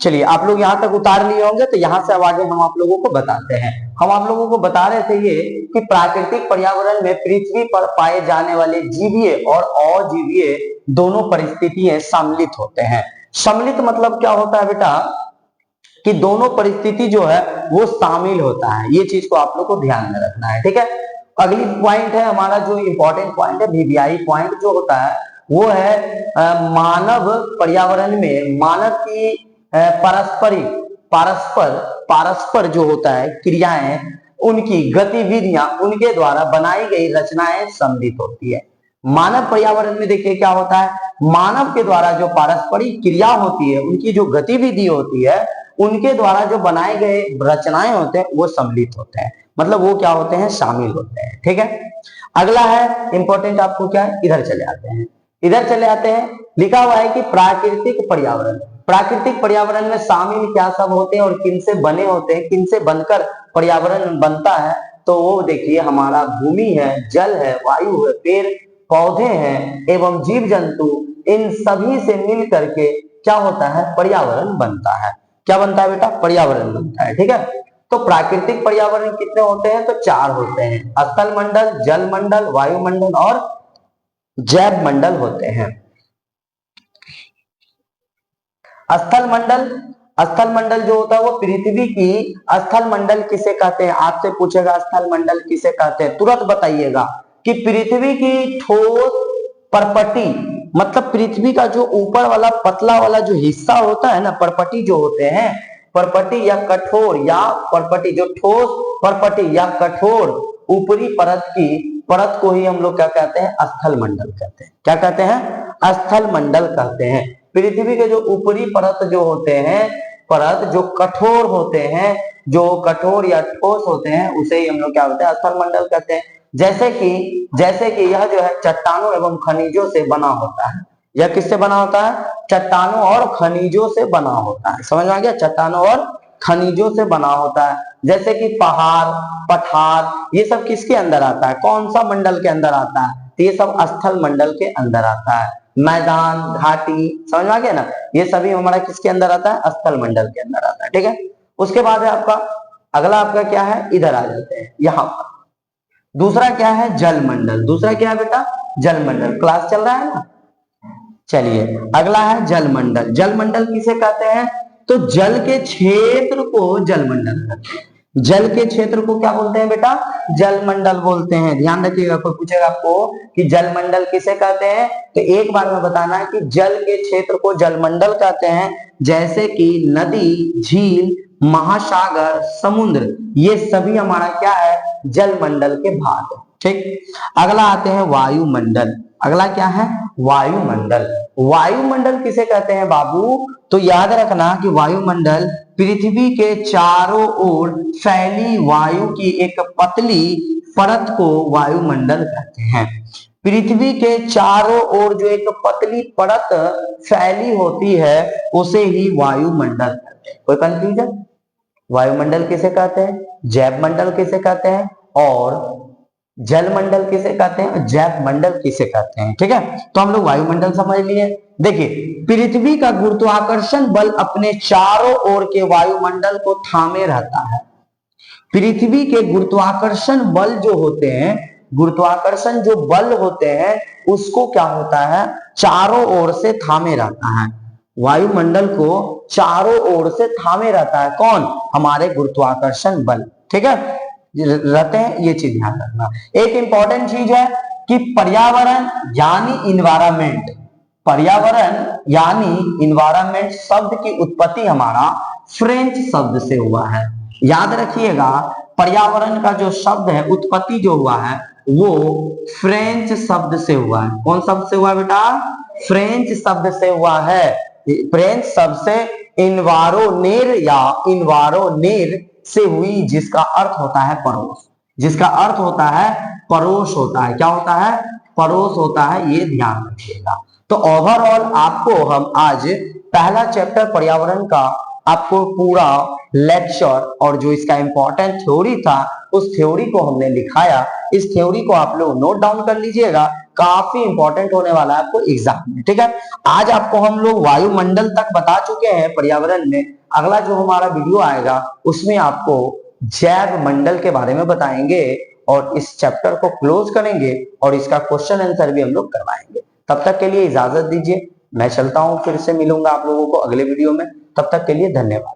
चलिए आप लोग यहाँ तक उतार लिए होंगे, तो यहाँ से अब आगे हम आप लोगों को बताते हैं। हम आप लोगों को बता रहे थे ये कि प्राकृतिक पर्यावरण में पृथ्वी पर पाए जाने वाले जीवीय और अजीवीय दोनों परिस्थितियां सम्मिलित होते हैं। सम्मिलित मतलब क्या होता है बेटा, कि दोनों परिस्थिति जो है वो शामिल होता है। ये चीज को आप लोग को ध्यान में रखना है, ठीक है। अगली पॉइंट है हमारा जो इंपॉर्टेंट पॉइंट है, वीवीआई पॉइंट जो होता है वो है मानव पर्यावरण में मानव की पारस्पर जो होता है क्रियाएं, उनकी गतिविधियां, उनके द्वारा बनाई गई रचनाएं सम्मिलित होती है। मानव पर्यावरण में देखिए क्या होता है, मानव के द्वारा जो पारस्परिक क्रिया होती है, उनकी जो गतिविधि होती है, उनके द्वारा जो बनाए गए रचनाएं होते हैं वो सम्मिलित होते हैं, मतलब वो क्या होते हैं, शामिल होते हैं, ठीक है। अगला है इंपॉर्टेंट, आपको क्या है, इधर चले आते हैं, लिखा हुआ है कि प्राकृतिक पर्यावरण, प्राकृतिक पर्यावरण में शामिल क्या सब होते हैं और किन से बने होते हैं, किन से बनकर पर्यावरण बनता है। तो वो देखिए हमारा भूमि है, जल है, वायु है, पेड़ पौधे हैं एवं जीव जंतु, इन सभी से मिल करके क्या होता है, पर्यावरण बनता है। क्या बनता है बेटा, पर्यावरण बनता है, ठीक है। तो प्राकृतिक पर्यावरण कितने होते हैं, तो 4 होते हैं, स्थल मंडल, जल मंडल, वायुमंडल और जैव मंडल होते हैं। स्थल मंडल जो होता है वो पृथ्वी की, स्थल मंडल किसे कहते हैं, आपसे पूछेगा स्थल मंडल किसे कहते हैं, तुरंत बताइएगा कि पृथ्वी की ठोस परपटी, मतलब पृथ्वी का जो ऊपर वाला पतला वाला जो हिस्सा होता है ना, परपटी जो होते हैं, परपटी या कठोर या परपटी, जो ठोस परपटी या कठोर ऊपरी परत को ही हम लोग क्या कहते हैं, स्थल मंडल कहते हैं। क्या कहते हैं, स्थल मंडल कहते हैं। पृथ्वी के जो ऊपरी परत जो होते हैं, परत जो कठोर होते हैं, जो कठोर या ठोस होते हैं, उसे ही हम लोग क्या कहते हैं, स्थल मंडल कहते हैं। जैसे कि यह जो है चट्टानों एवं खनिजों से बना होता है। यह किससे बना होता है, चट्टानों और खनिजों से बना होता है। समझ में आ गया, चट्टानों और खनिजों से बना होता है। जैसे कि पहाड़, पठार, ये सब किसके अंदर आता है, कौन सा मंडल के अंदर आता है, तो ये सब स्थल मंडल के अंदर आता है। मैदान, घाटी, समझ में आ गया ना, ये सभी हमारा किसके अंदर आता है, स्थल मंडल के अंदर आता है, ठीक है। उसके बाद है आपका अगला, आपका क्या है, इधर आ जाते हैं, यहाँ पर दूसरा क्या है, जल मंडल। दूसरा क्या है बेटा, जल मंडल। क्लास चल रहा है ना, चलिए अगला है जल मंडल। जल मंडल किसे कहते हैं, तो जल के क्षेत्र को जल मंडल कहते हैं। जल के क्षेत्र को क्या बोलते हैं बेटा, जल मंडल बोलते हैं। ध्यान रखिएगा, कोई पूछेगा आपको कि जल मंडल किसे कहते हैं, तो एक बार में बताना है कि जल के क्षेत्र को जल मंडल कहते हैं। जैसे कि नदी, झील, महासागर, समुद्र, ये सभी हमारा क्या है, जल मंडल के भाग है, ठीक। अगला आते हैं वायुमंडल। अगला क्या है, वायुमंडल। वायुमंडल किसे कहते हैं बाबू, तो याद रखना कि वायुमंडल पृथ्वी के चारों ओर फैली वायु की एक पतली परत को वायुमंडल कहते हैं। पृथ्वी के चारों ओर जो एक पतली परत फैली होती है उसे ही वायुमंडल कहते हैं। कोई कंफ्यूजन, वायुमंडल किसे कहते हैं, जैव मंडल किसे कहते हैं, और जल मंडल किसे कहते हैं, जैव मंडल किसे कहते हैं, ठीक है। तो हम लोग वायुमंडल समझ लिए। देखिए पृथ्वी का गुरुत्वाकर्षण बल अपने चारों ओर के वायुमंडल को थामे रहता है। पृथ्वी के गुरुत्वाकर्षण बल जो होते हैं, गुरुत्वाकर्षण जो बल होते हैं, उसको क्या होता है, चारों ओर से थामे रहता है। वायुमंडल को चारों ओर से थामे रहता है कौन, हमारे गुरुत्वाकर्षण बल, ठीक है, रहते हैं। ये चीज ध्यान रखना। एक इंपॉर्टेंट चीज है कि पर्यावरण यानी इन्वायरमेंट, पर्यावरण यानी इन्वायरमेंट शब्द की उत्पत्ति हमारा फ्रेंच शब्द से हुआ है। याद रखिएगा, पर्यावरण का जो शब्द है, उत्पत्ति जो हुआ है वो फ्रेंच शब्द से हुआ है। कौन शब्द से हुआ बेटा, फ्रेंच शब्द से हुआ है। फ्रेंच शब्द से इन्वायरोनेर या इन्वायरोनेर से हुई, जिसका अर्थ होता है पड़ोस, जिसका अर्थ होता है पड़ोस होता है। क्या होता है, पड़ोस होता है, ये ध्यान रखिएगा। तो ओवरऑल आपको हम आज पहला चैप्टर पर्यावरण का आपको पूरा लेक्चर और जो इसका इंपॉर्टेंट थ्योरी था उस थ्योरी को हमने लिखाया। इस थ्योरी को आप लोग नोट डाउन कर लीजिएगा। काफी इंपॉर्टेंट होने वाला है आपको एग्जाम में। ठीक है, आज आपको हम लोग वायुमंडल तक बता चुके हैं पर्यावरण में। अगला जो हमारा वीडियो आएगा उसमें आपको जैव मंडल के बारे में बताएंगे और इस चैप्टर को क्लोज करेंगे और इसका क्वेश्चन आंसर भी हम लोग करवाएंगे। तब तक के लिए इजाजत दीजिए, मैं चलता हूं, फिर से मिलूंगा आप लोगों को अगले वीडियो में। तब तक के लिए धन्यवाद।